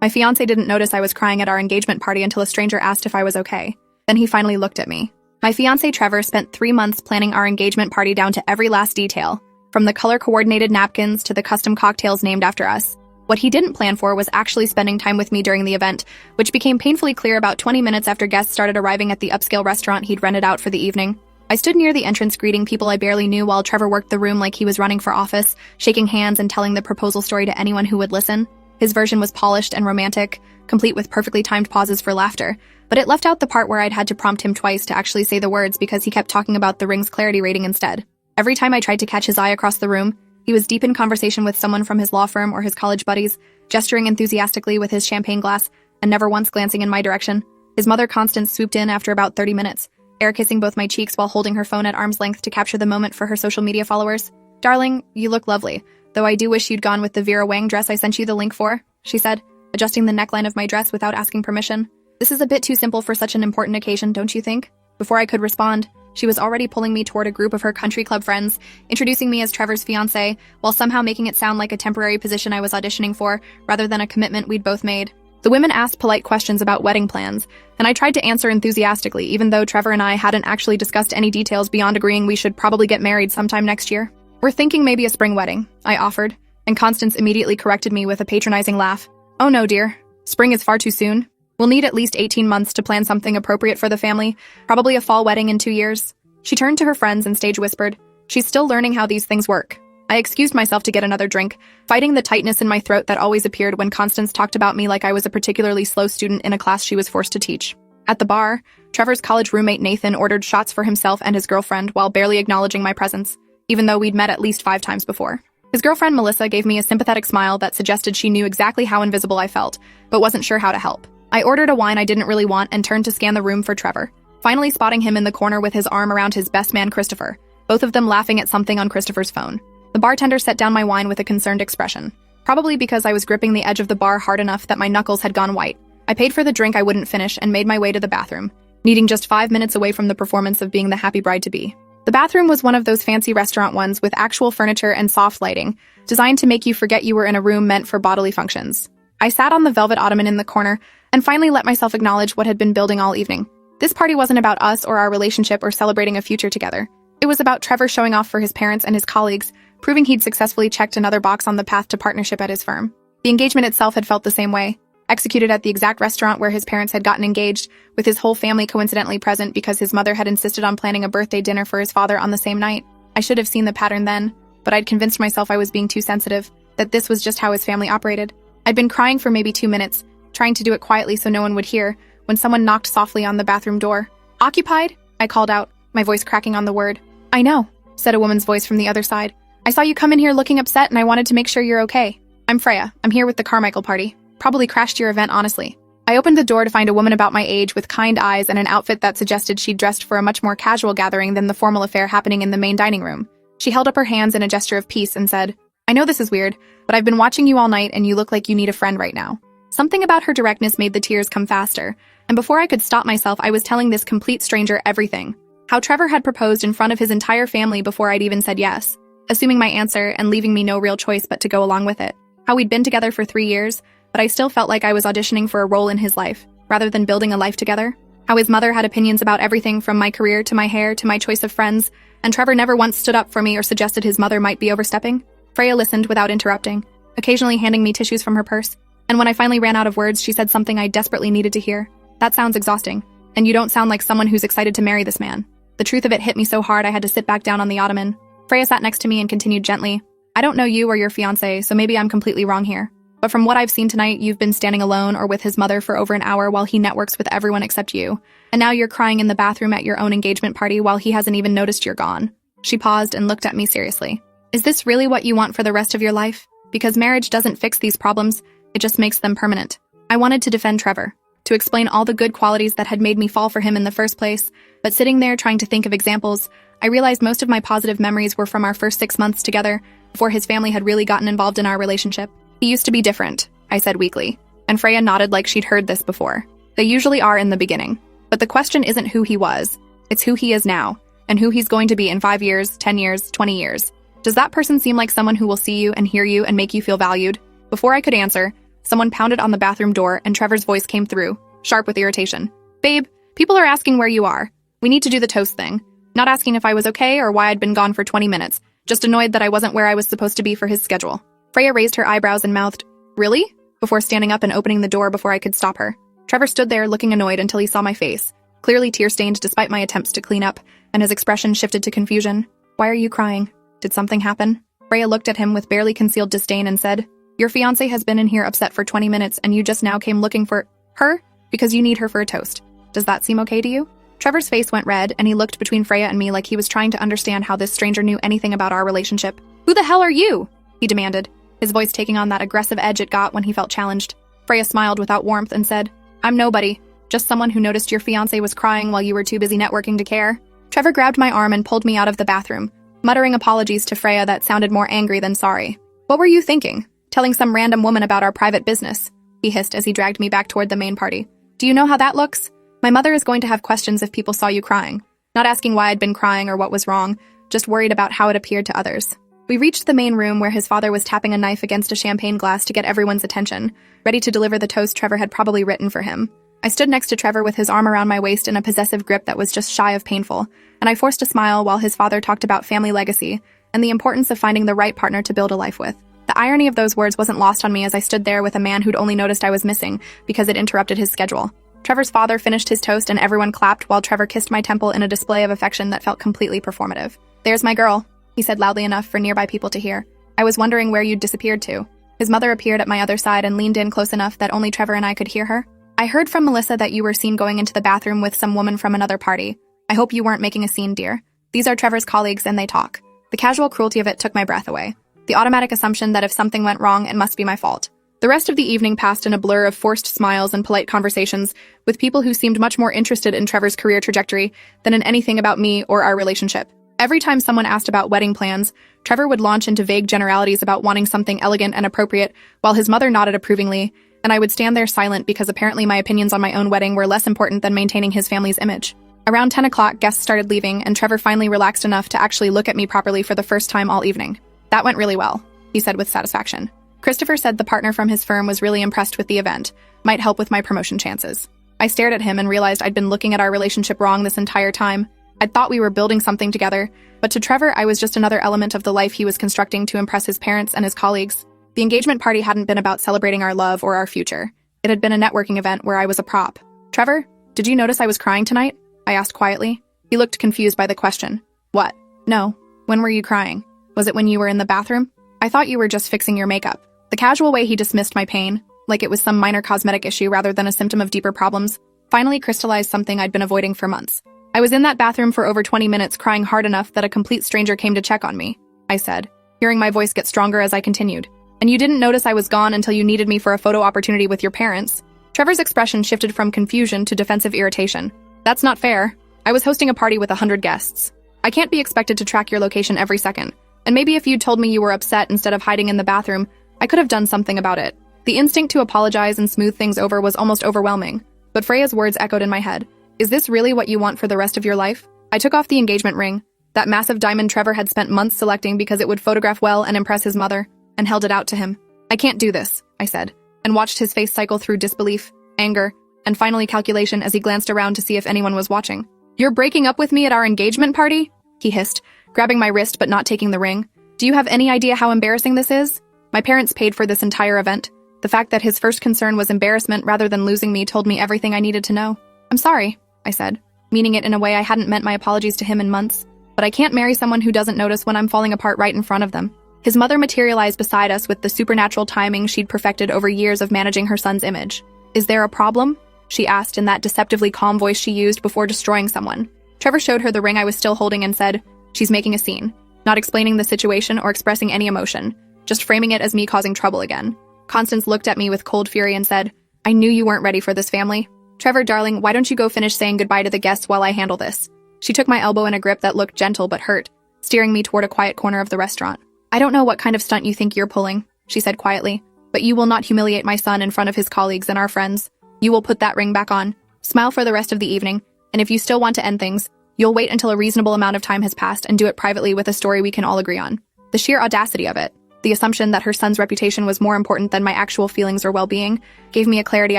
My fiancé didn't notice I was crying at our engagement party until a stranger asked if I was okay. Then he finally looked at me. My fiancé Trevor spent 3 months planning our engagement party down to every last detail, from the color-coordinated napkins to the custom cocktails named after us. What he didn't plan for was actually spending time with me during the event, which became painfully clear about 20 minutes after guests started arriving at the upscale restaurant he'd rented out for the evening. I stood near the entrance greeting people I barely knew while Trevor worked the room like he was running for office, shaking hands and telling the proposal story to anyone who would listen. His version was polished and romantic, complete with perfectly timed pauses for laughter, but it left out the part where I'd had to prompt him twice to actually say the words because he kept talking about the ring's clarity rating instead. Every time I tried to catch his eye across the room, he was deep in conversation with someone from his law firm or his college buddies, gesturing enthusiastically with his champagne glass and never once glancing in my direction. His mother, Constance, swooped in after about 30 minutes, air-kissing both my cheeks while holding her phone at arm's length to capture the moment for her social media followers. "Darling, you look lovely, though I do wish you'd gone with the Vera Wang dress I sent you the link for," she said, adjusting the neckline of my dress without asking permission. "This is a bit too simple for such an important occasion, don't you think?" Before I could respond, she was already pulling me toward a group of her country club friends, introducing me as Trevor's fiancé, while somehow making it sound like a temporary position I was auditioning for, rather than a commitment we'd both made. The women asked polite questions about wedding plans, and I tried to answer enthusiastically, even though Trevor and I hadn't actually discussed any details beyond agreeing we should probably get married sometime next year. "We're thinking maybe a spring wedding," I offered, and Constance immediately corrected me with a patronizing laugh. "Oh no, dear. Spring is far too soon. We'll need at least 18 months to plan something appropriate for the family, probably a fall wedding in 2 years. She turned to her friends and stage whispered, "She's still learning how these things work." I excused myself to get another drink, fighting the tightness in my throat that always appeared when Constance talked about me like I was a particularly slow student in a class she was forced to teach. At the bar, Trevor's college roommate Nathan ordered shots for himself and his girlfriend while barely acknowledging my presence, even though we'd met at least 5 times before. His girlfriend Melissa gave me a sympathetic smile that suggested she knew exactly how invisible I felt, but wasn't sure how to help. I ordered a wine I didn't really want and turned to scan the room for Trevor, finally spotting him in the corner with his arm around his best man Christopher, both of them laughing at something on Christopher's phone. The bartender set down my wine with a concerned expression, probably because I was gripping the edge of the bar hard enough that my knuckles had gone white. I paid for the drink I wouldn't finish and made my way to the bathroom, needing just 5 minutes away from the performance of being the happy bride-to-be. The bathroom was one of those fancy restaurant ones with actual furniture and soft lighting, designed to make you forget you were in a room meant for bodily functions. I sat on the velvet ottoman in the corner and finally let myself acknowledge what had been building all evening. This party wasn't about us or our relationship or celebrating a future together. It was about Trevor showing off for his parents and his colleagues, proving he'd successfully checked another box on the path to partnership at his firm. The engagement itself had felt the same way, executed at the exact restaurant where his parents had gotten engaged, with his whole family coincidentally present because his mother had insisted on planning a birthday dinner for his father on the same night. I should have seen the pattern then, but I'd convinced myself I was being too sensitive, that this was just how his family operated. I'd been crying for maybe 2 minutes, trying to do it quietly so no one would hear, when someone knocked softly on the bathroom door. "Occupied?" I called out, my voice cracking on the word. "I know," said a woman's voice from the other side. "I saw you come in here looking upset and I wanted to make sure you're okay. I'm Freya. I'm here with the Carmichael party. Probably crashed your event, honestly." I opened the door to find a woman about my age with kind eyes and an outfit that suggested she'd dressed for a much more casual gathering than the formal affair happening in the main dining room. She held up her hands in a gesture of peace and said, "I know this is weird, but I've been watching you all night and you look like you need a friend right now." Something about her directness made the tears come faster, and before I could stop myself, I was telling this complete stranger everything. How Trevor had proposed in front of his entire family before I'd even said yes, assuming my answer and leaving me no real choice but to go along with it. How we'd been together for 3 years, but I still felt like I was auditioning for a role in his life, rather than building a life together. How his mother had opinions about everything from my career to my hair to my choice of friends, and Trevor never once stood up for me or suggested his mother might be overstepping. Freya listened without interrupting, occasionally handing me tissues from her purse, and when I finally ran out of words, she said something I desperately needed to hear. "That sounds exhausting, and you don't sound like someone who's excited to marry this man." The truth of it hit me so hard I had to sit back down on the ottoman. Freya sat next to me and continued gently, "I don't know you or your fiancé, so maybe I'm completely wrong here. But from what I've seen tonight, you've been standing alone or with his mother for over an hour while he networks with everyone except you. And now you're crying in the bathroom at your own engagement party while he hasn't even noticed you're gone." She paused and looked at me seriously. "Is this really what you want for the rest of your life? Because marriage doesn't fix these problems, it just makes them permanent." I wanted to defend Trevor, to explain all the good qualities that had made me fall for him in the first place, but sitting there trying to think of examples, I realized most of my positive memories were from our first 6 months together, before his family had really gotten involved in our relationship. "He used to be different," I said weakly, and Freya nodded like she'd heard this before. "They usually are in the beginning. But the question isn't who he was, it's who he is now, and who he's going to be in 5 years, 10 years, 20 years. Does that person seem like someone who will see you and hear you and make you feel valued?" Before I could answer, Someone pounded on the bathroom door, and Trevor's voice came through, sharp with irritation. "Babe, people are asking where you are. We need to do the toast thing." Not asking if I was okay or why I'd been gone for 20 minutes, just annoyed that I wasn't where I was supposed to be for his schedule. Freya raised her eyebrows and mouthed, "Really?" before standing up and opening the door before I could stop her. Trevor stood there looking annoyed until he saw my face, clearly tear-stained despite my attempts to clean up, and his expression shifted to confusion. "Why are you crying? Did something happen?" Freya looked at him with barely concealed disdain and said, "Your fiancé has been in here upset for 20 minutes and you just now came looking for her because you need her for a toast. Does that seem okay to you?" Trevor's face went red, and he looked between Freya and me like he was trying to understand how this stranger knew anything about our relationship. "Who the hell are you?" he demanded, his voice taking on that aggressive edge it got when he felt challenged. Freya smiled without warmth and said, "I'm nobody, just someone who noticed your fiancé was crying while you were too busy networking to care." Trevor grabbed my arm and pulled me out of the bathroom, muttering apologies to Freya that sounded more angry than sorry. "What were you thinking? Telling some random woman about our private business?" he hissed as he dragged me back toward the main party. "Do you know how that looks? My mother is going to have questions if people saw you crying." Not asking why I'd been crying or what was wrong, just worried about how it appeared to others. We reached the main room where his father was tapping a knife against a champagne glass to get everyone's attention, ready to deliver the toast Trevor had probably written for him. I stood next to Trevor with his arm around my waist in a possessive grip that was just shy of painful, and I forced a smile while his father talked about family legacy and the importance of finding the right partner to build a life with. The irony of those words wasn't lost on me as I stood there with a man who'd only noticed I was missing because it interrupted his schedule. Trevor's father finished his toast and everyone clapped while Trevor kissed my temple in a display of affection that felt completely performative. "There's my girl," he said loudly enough for nearby people to hear. "I was wondering where you'd disappeared to." His mother appeared at my other side and leaned in close enough that only Trevor and I could hear her. "I heard from Melissa that you were seen going into the bathroom with some woman from another party. I hope you weren't making a scene, dear. These are Trevor's colleagues and they talk." The casual cruelty of it took my breath away. The automatic assumption that if something went wrong, it must be my fault. The rest of the evening passed in a blur of forced smiles and polite conversations with people who seemed much more interested in Trevor's career trajectory than in anything about me or our relationship. Every time someone asked about wedding plans, Trevor would launch into vague generalities about wanting something elegant and appropriate, while his mother nodded approvingly, and I would stand there silent because apparently my opinions on my own wedding were less important than maintaining his family's image. Around 10 o'clock, guests started leaving, and Trevor finally relaxed enough to actually look at me properly for the first time all evening. "That went really well," he said with satisfaction. Christopher said the partner from his firm was really impressed with the event, might help with my promotion chances. I stared at him and realized I'd been looking at our relationship wrong this entire time. I'd thought we were building something together, but to Trevor I was just another element of the life he was constructing to impress his parents and his colleagues. The engagement party hadn't been about celebrating our love or our future. It had been a networking event where I was a prop. "Trevor, did you notice I was crying tonight?" I asked quietly. He looked confused by the question. "What? No. When were you crying? Was it when you were in the bathroom? I thought you were just fixing your makeup." The casual way he dismissed my pain, like it was some minor cosmetic issue rather than a symptom of deeper problems, finally crystallized something I'd been avoiding for months. "I was in that bathroom for over 20 minutes crying hard enough that a complete stranger came to check on me," I said, hearing my voice get stronger as I continued. "And you didn't notice I was gone until you needed me for a photo opportunity with your parents." Trevor's expression shifted from confusion to defensive irritation. "That's not fair. I was hosting a party with 100 guests. I can't be expected to track your location every second. And maybe if you'd told me you were upset instead of hiding in the bathroom, I could have done something about it." The instinct to apologize and smooth things over was almost overwhelming, but Freya's words echoed in my head. "Is this really what you want for the rest of your life?" I took off the engagement ring, that massive diamond Trevor had spent months selecting because it would photograph well and impress his mother, and held it out to him. "I can't do this," I said, and watched his face cycle through disbelief, anger, and finally calculation as he glanced around to see if anyone was watching. "You're breaking up with me at our engagement party?" he hissed, grabbing my wrist but not taking the ring. "Do you have any idea how embarrassing this is? My parents paid for this entire event. The fact that his first concern was embarrassment rather than losing me told me everything I needed to know." "I'm sorry," I said, meaning it in a way I hadn't meant my apologies to him in months, "but I can't marry someone who doesn't notice when I'm falling apart right in front of them." His mother materialized beside us with the supernatural timing she'd perfected over years of managing her son's image. "Is there a problem?" she asked in that deceptively calm voice she used before destroying someone. Trevor showed her the ring I was still holding and said, "She's making a scene," not explaining the situation or expressing any emotion, just framing it as me causing trouble again. Constance looked at me with cold fury and said, "I knew you weren't ready for this family. Trevor, darling, why don't you go finish saying goodbye to the guests while I handle this?" She took my elbow in a grip that looked gentle but hurt, steering me toward a quiet corner of the restaurant. "I don't know what kind of stunt you think you're pulling," she said quietly, "but you will not humiliate my son in front of his colleagues and our friends. You will put that ring back on, smile for the rest of the evening, and if you still want to end things, you'll wait until a reasonable amount of time has passed and do it privately with a story we can all agree on." The sheer audacity of it. The assumption that her son's reputation was more important than my actual feelings or well-being gave me a clarity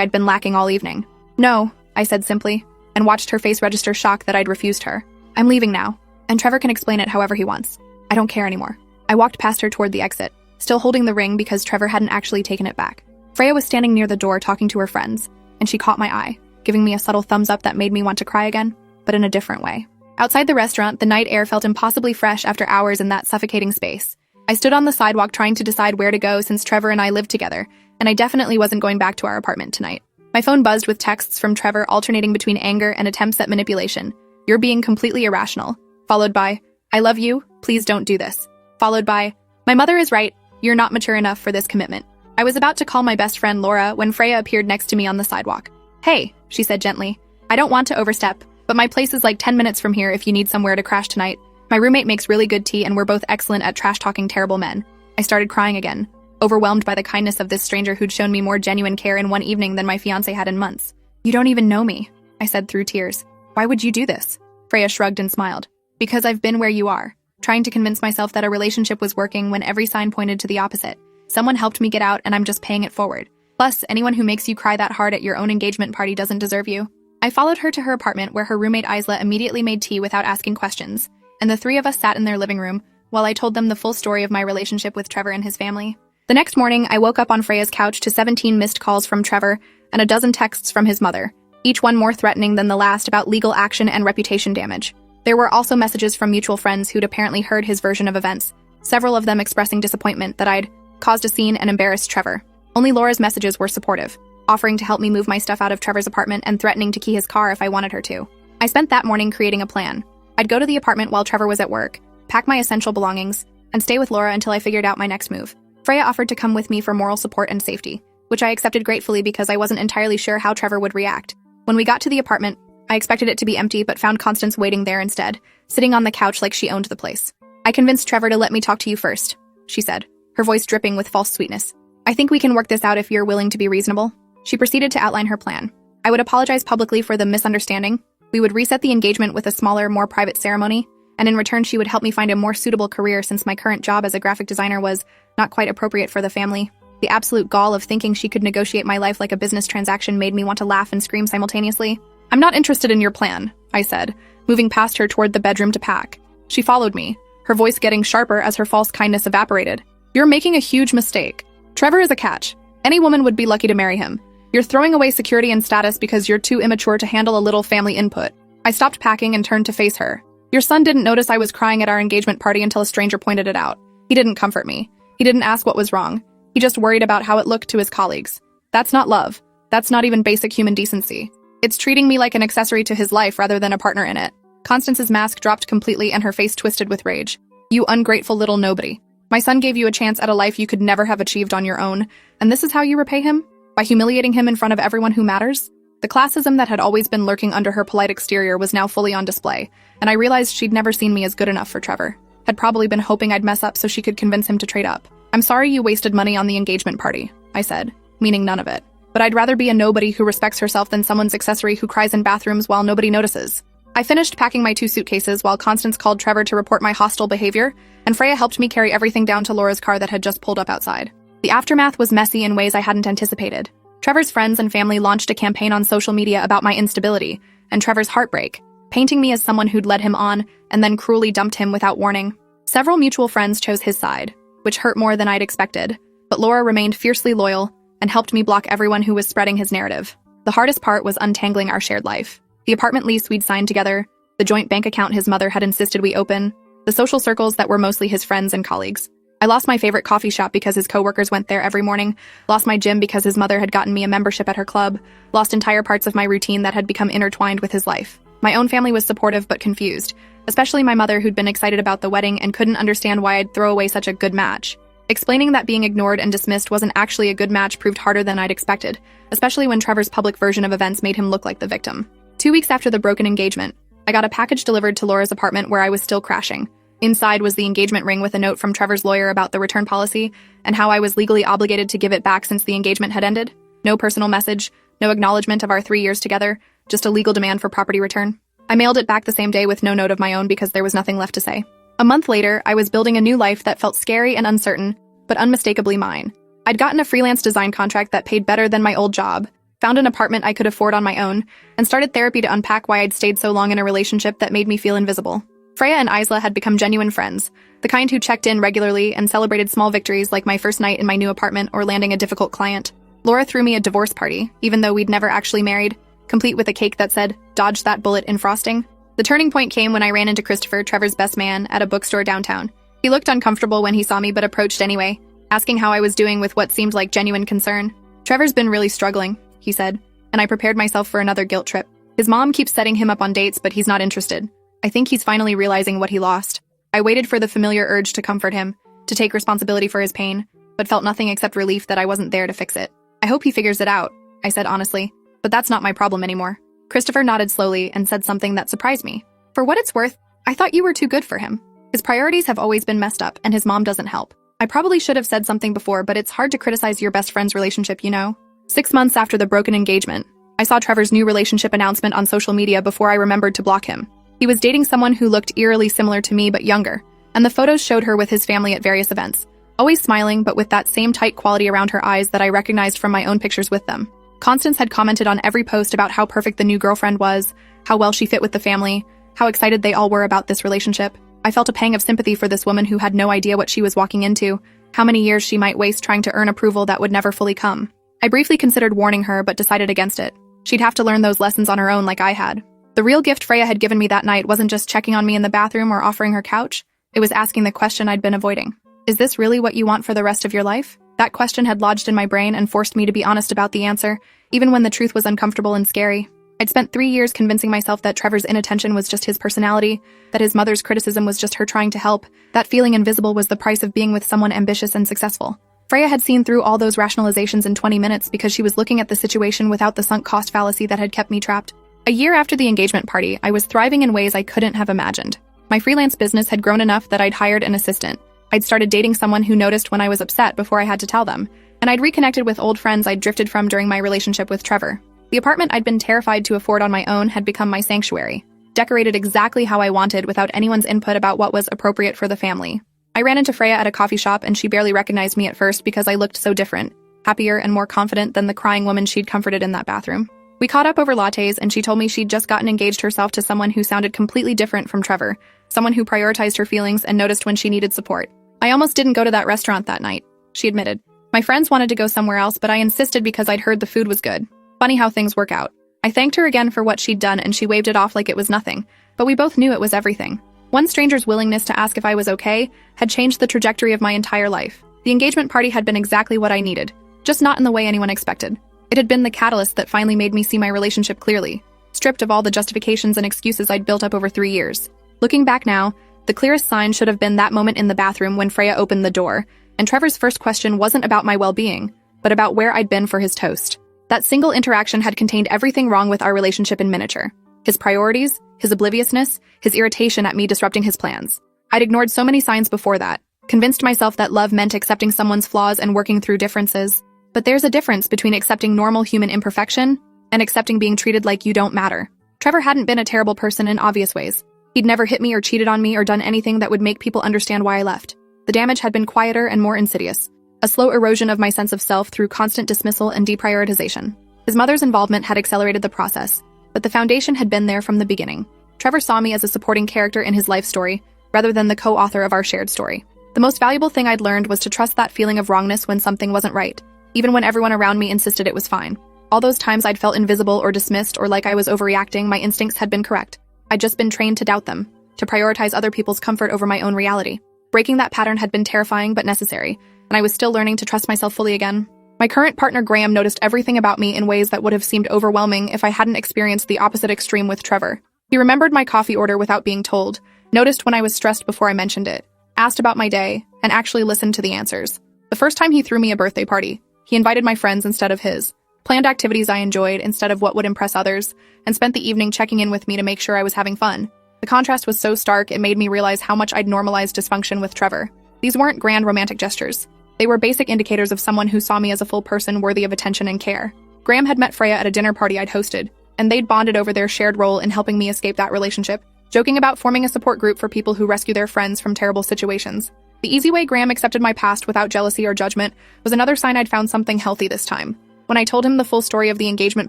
I'd been lacking all evening. "No," I said simply, and watched her face register shock that I'd refused her. "I'm leaving now, and Trevor can explain it however he wants. I don't care anymore." I walked past her toward the exit, still holding the ring because Trevor hadn't actually taken it back. Freya was standing near the door talking to her friends, and she caught my eye, giving me a subtle thumbs up that made me want to cry again, but in a different way. Outside the restaurant, the night air felt impossibly fresh after hours in that suffocating space. I stood on the sidewalk trying to decide where to go since Trevor and I lived together, and I definitely wasn't going back to our apartment tonight. My phone buzzed with texts from Trevor alternating between anger and attempts at manipulation. "You're being completely irrational," followed by, "I love you, please don't do this," followed by, "My mother is right, you're not mature enough for this commitment." I was about to call my best friend Laura when Freya appeared next to me on the sidewalk. "Hey," she said gently, "I don't want to overstep, but my place is like 10 minutes from here if you need somewhere to crash tonight. My roommate makes really good tea and we're both excellent at trash-talking terrible men." I started crying again, overwhelmed by the kindness of this stranger who'd shown me more genuine care in one evening than my fiancé had in months. "You don't even know me," I said through tears. "Why would you do this?" Freya shrugged and smiled. "Because I've been where you are, trying to convince myself that a relationship was working when every sign pointed to the opposite. Someone helped me get out and I'm just paying it forward. Plus, anyone who makes you cry that hard at your own engagement party doesn't deserve you." I followed her to her apartment where her roommate Isla immediately made tea without asking questions, and the three of us sat in their living room while I told them the full story of my relationship with Trevor and his family. The next morning, I woke up on Freya's couch to 17 missed calls from Trevor and a dozen texts from his mother, each one more threatening than the last about legal action and reputation damage. There were also messages from mutual friends who'd apparently heard his version of events, several of them expressing disappointment that I'd caused a scene and embarrassed Trevor. Only Laura's messages were supportive, offering to help me move my stuff out of Trevor's apartment and threatening to key his car if I wanted her to. I spent that morning creating a plan. I'd go to the apartment while Trevor was at work, pack my essential belongings, and stay with Laura until I figured out my next move. Freya offered to come with me for moral support and safety, which I accepted gratefully because I wasn't entirely sure how Trevor would react. When we got to the apartment, I expected it to be empty but found Constance waiting there instead, sitting on the couch like she owned the place. "I convinced Trevor to let me talk to you first," she said, her voice dripping with false sweetness. "I think we can work this out if you're willing to be reasonable." She proceeded to outline her plan. I would apologize publicly for the misunderstanding. We would reset the engagement with a smaller, more private ceremony, and in return she would help me find a more suitable career since my current job as a graphic designer was not quite appropriate for the family. The absolute gall of thinking she could negotiate my life like a business transaction made me want to laugh and scream simultaneously. "I'm not interested in your plan," I said, moving past her toward the bedroom to pack. She followed me, her voice getting sharper as her false kindness evaporated. "You're making a huge mistake. Trevor is a catch. Any woman would be lucky to marry him. You're throwing away security and status because you're too immature to handle a little family input." I stopped packing and turned to face her. "Your son didn't notice I was crying at our engagement party until a stranger pointed it out. He didn't comfort me. He didn't ask what was wrong. He just worried about how it looked to his colleagues. That's not love. That's not even basic human decency. It's treating me like an accessory to his life rather than a partner in it." Constance's mask dropped completely and her face twisted with rage. "You ungrateful little nobody. My son gave you a chance at a life you could never have achieved on your own, and this is how you repay him? By humiliating him in front of everyone who matters?" The classism that had always been lurking under her polite exterior was now fully on display, and I realized she'd never seen me as good enough for Trevor. Had probably been hoping I'd mess up so she could convince him to trade up. "I'm sorry you wasted money on the engagement party," I said, meaning none of it. "But I'd rather be a nobody who respects herself than someone's accessory who cries in bathrooms while nobody notices." I finished packing my 2 suitcases while Constance called Trevor to report my hostile behavior, and Freya helped me carry everything down to Laura's car that had just pulled up outside. The aftermath was messy in ways I hadn't anticipated. Trevor's friends and family launched a campaign on social media about my instability and Trevor's heartbreak, painting me as someone who'd led him on and then cruelly dumped him without warning. Several mutual friends chose his side, which hurt more than I'd expected, but Laura remained fiercely loyal and helped me block everyone who was spreading his narrative. The hardest part was untangling our shared life. The apartment lease we'd signed together, the joint bank account his mother had insisted we open, the social circles that were mostly his friends and colleagues. I lost my favorite coffee shop because his coworkers went there every morning, lost my gym because his mother had gotten me a membership at her club, lost entire parts of my routine that had become intertwined with his life. My own family was supportive but confused, especially my mother who'd been excited about the wedding and couldn't understand why I'd throw away such a good match. Explaining that being ignored and dismissed wasn't actually a good match proved harder than I'd expected, especially when Trevor's public version of events made him look like the victim. 2 weeks after the broken engagement, I got a package delivered to Laura's apartment where I was still crashing. Inside was the engagement ring with a note from Trevor's lawyer about the return policy and how I was legally obligated to give it back since the engagement had ended. No personal message, no acknowledgement of our 3 years together, just a legal demand for property return. I mailed it back the same day with no note of my own because there was nothing left to say. A month later, I was building a new life that felt scary and uncertain, but unmistakably mine. I'd gotten a freelance design contract that paid better than my old job, found an apartment I could afford on my own, and started therapy to unpack why I'd stayed so long in a relationship that made me feel invisible. Freya and Isla had become genuine friends, the kind who checked in regularly and celebrated small victories like my first night in my new apartment or landing a difficult client. Laura threw me a divorce party, even though we'd never actually married, complete with a cake that said, "Dodge that bullet" in frosting. The turning point came when I ran into Christopher, Trevor's best man, at a bookstore downtown. He looked uncomfortable when he saw me but approached anyway, asking how I was doing with what seemed like genuine concern. "Trevor's been really struggling," he said, and I prepared myself for another guilt trip. His mom keeps setting him up on dates, but he's not interested. I think he's finally realizing what he lost. I waited for the familiar urge to comfort him, to take responsibility for his pain, but felt nothing except relief that I wasn't there to fix it. "I hope he figures it out," I said honestly, "but that's not my problem anymore." Christopher nodded slowly and said something that surprised me. "For what it's worth, I thought you were too good for him. His priorities have always been messed up, and his mom doesn't help. I probably should have said something before, but it's hard to criticize your best friend's relationship, you know?" 6 months after the broken engagement, I saw Trevor's new relationship announcement on social media before I remembered to block him. He was dating someone who looked eerily similar to me but younger, and the photos showed her with his family at various events, always smiling but with that same tight quality around her eyes that I recognized from my own pictures with them. Constance had commented on every post about how perfect the new girlfriend was, how well she fit with the family, how excited they all were about this relationship. I felt a pang of sympathy for this woman who had no idea what she was walking into, how many years she might waste trying to earn approval that would never fully come. I briefly considered warning her but decided against it. She'd have to learn those lessons on her own like I had. The real gift Freya had given me that night wasn't just checking on me in the bathroom or offering her couch, it was asking the question I'd been avoiding. Is this really what you want for the rest of your life? That question had lodged in my brain and forced me to be honest about the answer, even when the truth was uncomfortable and scary. I'd spent 3 years convincing myself that Trevor's inattention was just his personality, that his mother's criticism was just her trying to help, that feeling invisible was the price of being with someone ambitious and successful. Freya had seen through all those rationalizations in 20 minutes because she was looking at the situation without the sunk cost fallacy that had kept me trapped. A year after the engagement party, I was thriving in ways I couldn't have imagined. My freelance business had grown enough that I'd hired an assistant. I'd started dating someone who noticed when I was upset before I had to tell them, and I'd reconnected with old friends I'd drifted from during my relationship with Trevor. The apartment I'd been terrified to afford on my own had become my sanctuary, decorated exactly how I wanted without anyone's input about what was appropriate for the family. I ran into Freya at a coffee shop and she barely recognized me at first because I looked so different, happier and more confident than the crying woman she'd comforted in that bathroom. We caught up over lattes and she told me she'd just gotten engaged herself to someone who sounded completely different from Trevor, someone who prioritized her feelings and noticed when she needed support. "I almost didn't go to that restaurant that night," she admitted. "My friends wanted to go somewhere else, but I insisted because I'd heard the food was good." Funny how things work out. I thanked her again for what she'd done and she waved it off like it was nothing, but we both knew it was everything. One stranger's willingness to ask if I was okay had changed the trajectory of my entire life. The engagement party had been exactly what I needed, just not in the way anyone expected. It had been the catalyst that finally made me see my relationship clearly, stripped of all the justifications and excuses I'd built up over 3 years. Looking back now, the clearest sign should have been that moment in the bathroom when Freya opened the door, and Trevor's first question wasn't about my well-being, but about where I'd been for his toast. That single interaction had contained everything wrong with our relationship in miniature. His priorities, his obliviousness, his irritation at me disrupting his plans. I'd ignored so many signs before that, convinced myself that love meant accepting someone's flaws and working through differences. But there's a difference between accepting normal human imperfection and accepting being treated like you don't matter. Trevor hadn't been a terrible person in obvious ways. He'd never hit me or cheated on me or done anything that would make people understand why I left. The damage had been quieter and more insidious. A slow erosion of my sense of self through constant dismissal and deprioritization. His mother's involvement had accelerated the process, but the foundation had been there from the beginning. Trevor saw me as a supporting character in his life story, rather than the co-author of our shared story. The most valuable thing I'd learned was to trust that feeling of wrongness when something wasn't right, even when everyone around me insisted it was fine. All those times I'd felt invisible or dismissed or like I was overreacting, my instincts had been correct. I'd just been trained to doubt them, to prioritize other people's comfort over my own reality. Breaking that pattern had been terrifying but necessary, and I was still learning to trust myself fully again. My current partner Graham noticed everything about me in ways that would have seemed overwhelming if I hadn't experienced the opposite extreme with Trevor. He remembered my coffee order without being told, noticed when I was stressed before I mentioned it, asked about my day, and actually listened to the answers. The first time he threw me a birthday party, he invited my friends instead of his, planned activities I enjoyed instead of what would impress others, and spent the evening checking in with me to make sure I was having fun. The contrast was so stark it made me realize how much I'd normalized dysfunction with Trevor. These weren't grand romantic gestures. They were basic indicators of someone who saw me as a full person worthy of attention and care. Graham had met Freya at a dinner party I'd hosted, and they'd bonded over their shared role in helping me escape that relationship, joking about forming a support group for people who rescue their friends from terrible situations. The easy way Graham accepted my past without jealousy or judgment was another sign I'd found something healthy this time. When I told him the full story of the engagement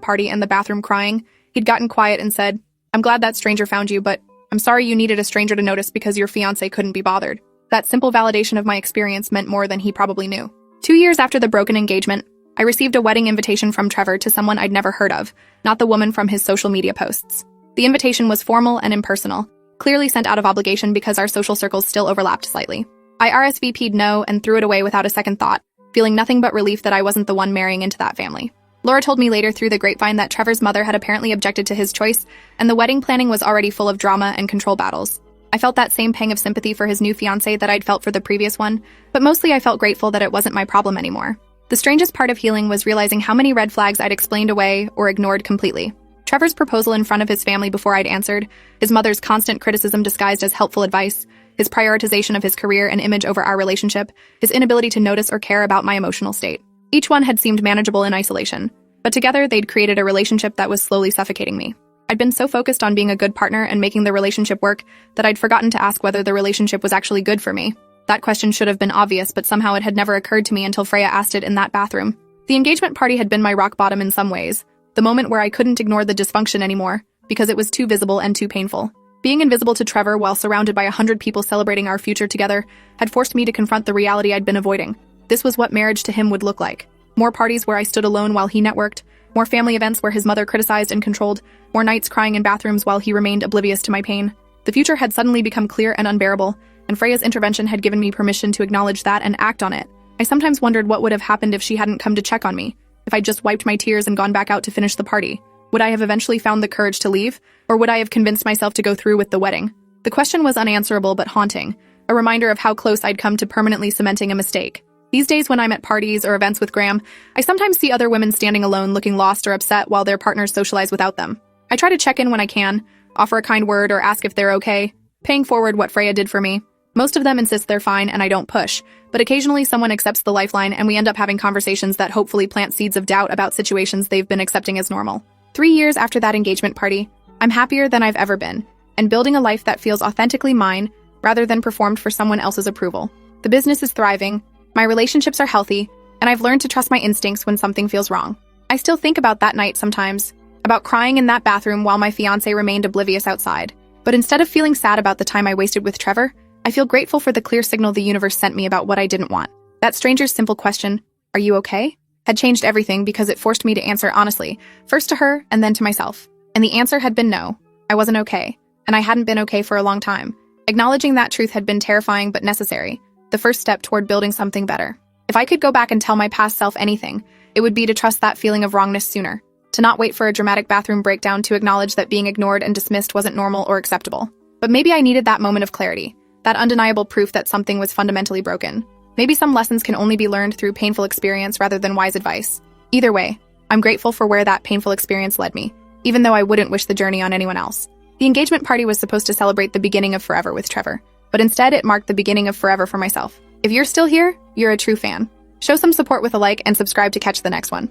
party and the bathroom crying, he'd gotten quiet and said, "I'm glad that stranger found you, but I'm sorry you needed a stranger to notice because your fiancé couldn't be bothered." That simple validation of my experience meant more than he probably knew. 2 years after the broken engagement, I received a wedding invitation from Trevor to someone I'd never heard of, not the woman from his social media posts. The invitation was formal and impersonal, clearly sent out of obligation because our social circles still overlapped slightly. I RSVP'd no and threw it away without a second thought, feeling nothing but relief that I wasn't the one marrying into that family. Laura told me later through the grapevine that Trevor's mother had apparently objected to his choice, and the wedding planning was already full of drama and control battles. I felt that same pang of sympathy for his new fiancé that I'd felt for the previous one, but mostly I felt grateful that it wasn't my problem anymore. The strangest part of healing was realizing how many red flags I'd explained away or ignored completely. Trevor's proposal in front of his family before I'd answered, his mother's constant criticism disguised as helpful advice, his prioritization of his career and image over our relationship, his inability to notice or care about my emotional state. Each one had seemed manageable in isolation, but together they'd created a relationship that was slowly suffocating me. I'd been so focused on being a good partner and making the relationship work that I'd forgotten to ask whether the relationship was actually good for me. That question should have been obvious, but somehow it had never occurred to me until Freya asked it in that bathroom. The engagement party had been my rock bottom in some ways, the moment where I couldn't ignore the dysfunction anymore, because it was too visible and too painful. Being invisible to Trevor while surrounded by 100 people celebrating our future together had forced me to confront the reality I'd been avoiding. This was what marriage to him would look like. More parties where I stood alone while he networked, more family events where his mother criticized and controlled, more nights crying in bathrooms while he remained oblivious to my pain. The future had suddenly become clear and unbearable, and Freya's intervention had given me permission to acknowledge that and act on it. I sometimes wondered what would have happened if she hadn't come to check on me, if I'd just wiped my tears and gone back out to finish the party. Would I have eventually found the courage to leave, or would I have convinced myself to go through with the wedding? The question was unanswerable but haunting, a reminder of how close I'd come to permanently cementing a mistake. These days when I'm at parties or events with Graham, I sometimes see other women standing alone looking lost or upset while their partners socialize without them. I try to check in when I can, offer a kind word or ask if they're okay, paying forward what Freya did for me. Most of them insist they're fine and I don't push, but occasionally someone accepts the lifeline and we end up having conversations that hopefully plant seeds of doubt about situations they've been accepting as normal. 3 years after that engagement party, I'm happier than I've ever been, and building a life that feels authentically mine rather than performed for someone else's approval. The business is thriving, my relationships are healthy, and I've learned to trust my instincts when something feels wrong. I still think about that night sometimes, about crying in that bathroom while my fiancé remained oblivious outside. But instead of feeling sad about the time I wasted with Trevor, I feel grateful for the clear signal the universe sent me about what I didn't want. That stranger's simple question, "Are you okay?" had changed everything because it forced me to answer honestly, first to her and then to myself. And the answer had been no, I wasn't okay, and I hadn't been okay for a long time. Acknowledging that truth had been terrifying but necessary, the first step toward building something better. If I could go back and tell my past self anything, it would be to trust that feeling of wrongness sooner, to not wait for a dramatic bathroom breakdown to acknowledge that being ignored and dismissed wasn't normal or acceptable. But maybe I needed that moment of clarity, that undeniable proof that something was fundamentally broken. Maybe some lessons can only be learned through painful experience rather than wise advice. Either way, I'm grateful for where that painful experience led me, even though I wouldn't wish the journey on anyone else. The engagement party was supposed to celebrate the beginning of forever with Trevor, but instead it marked the beginning of forever for myself. If you're still here, you're a true fan. Show some support with a like and subscribe to catch the next one.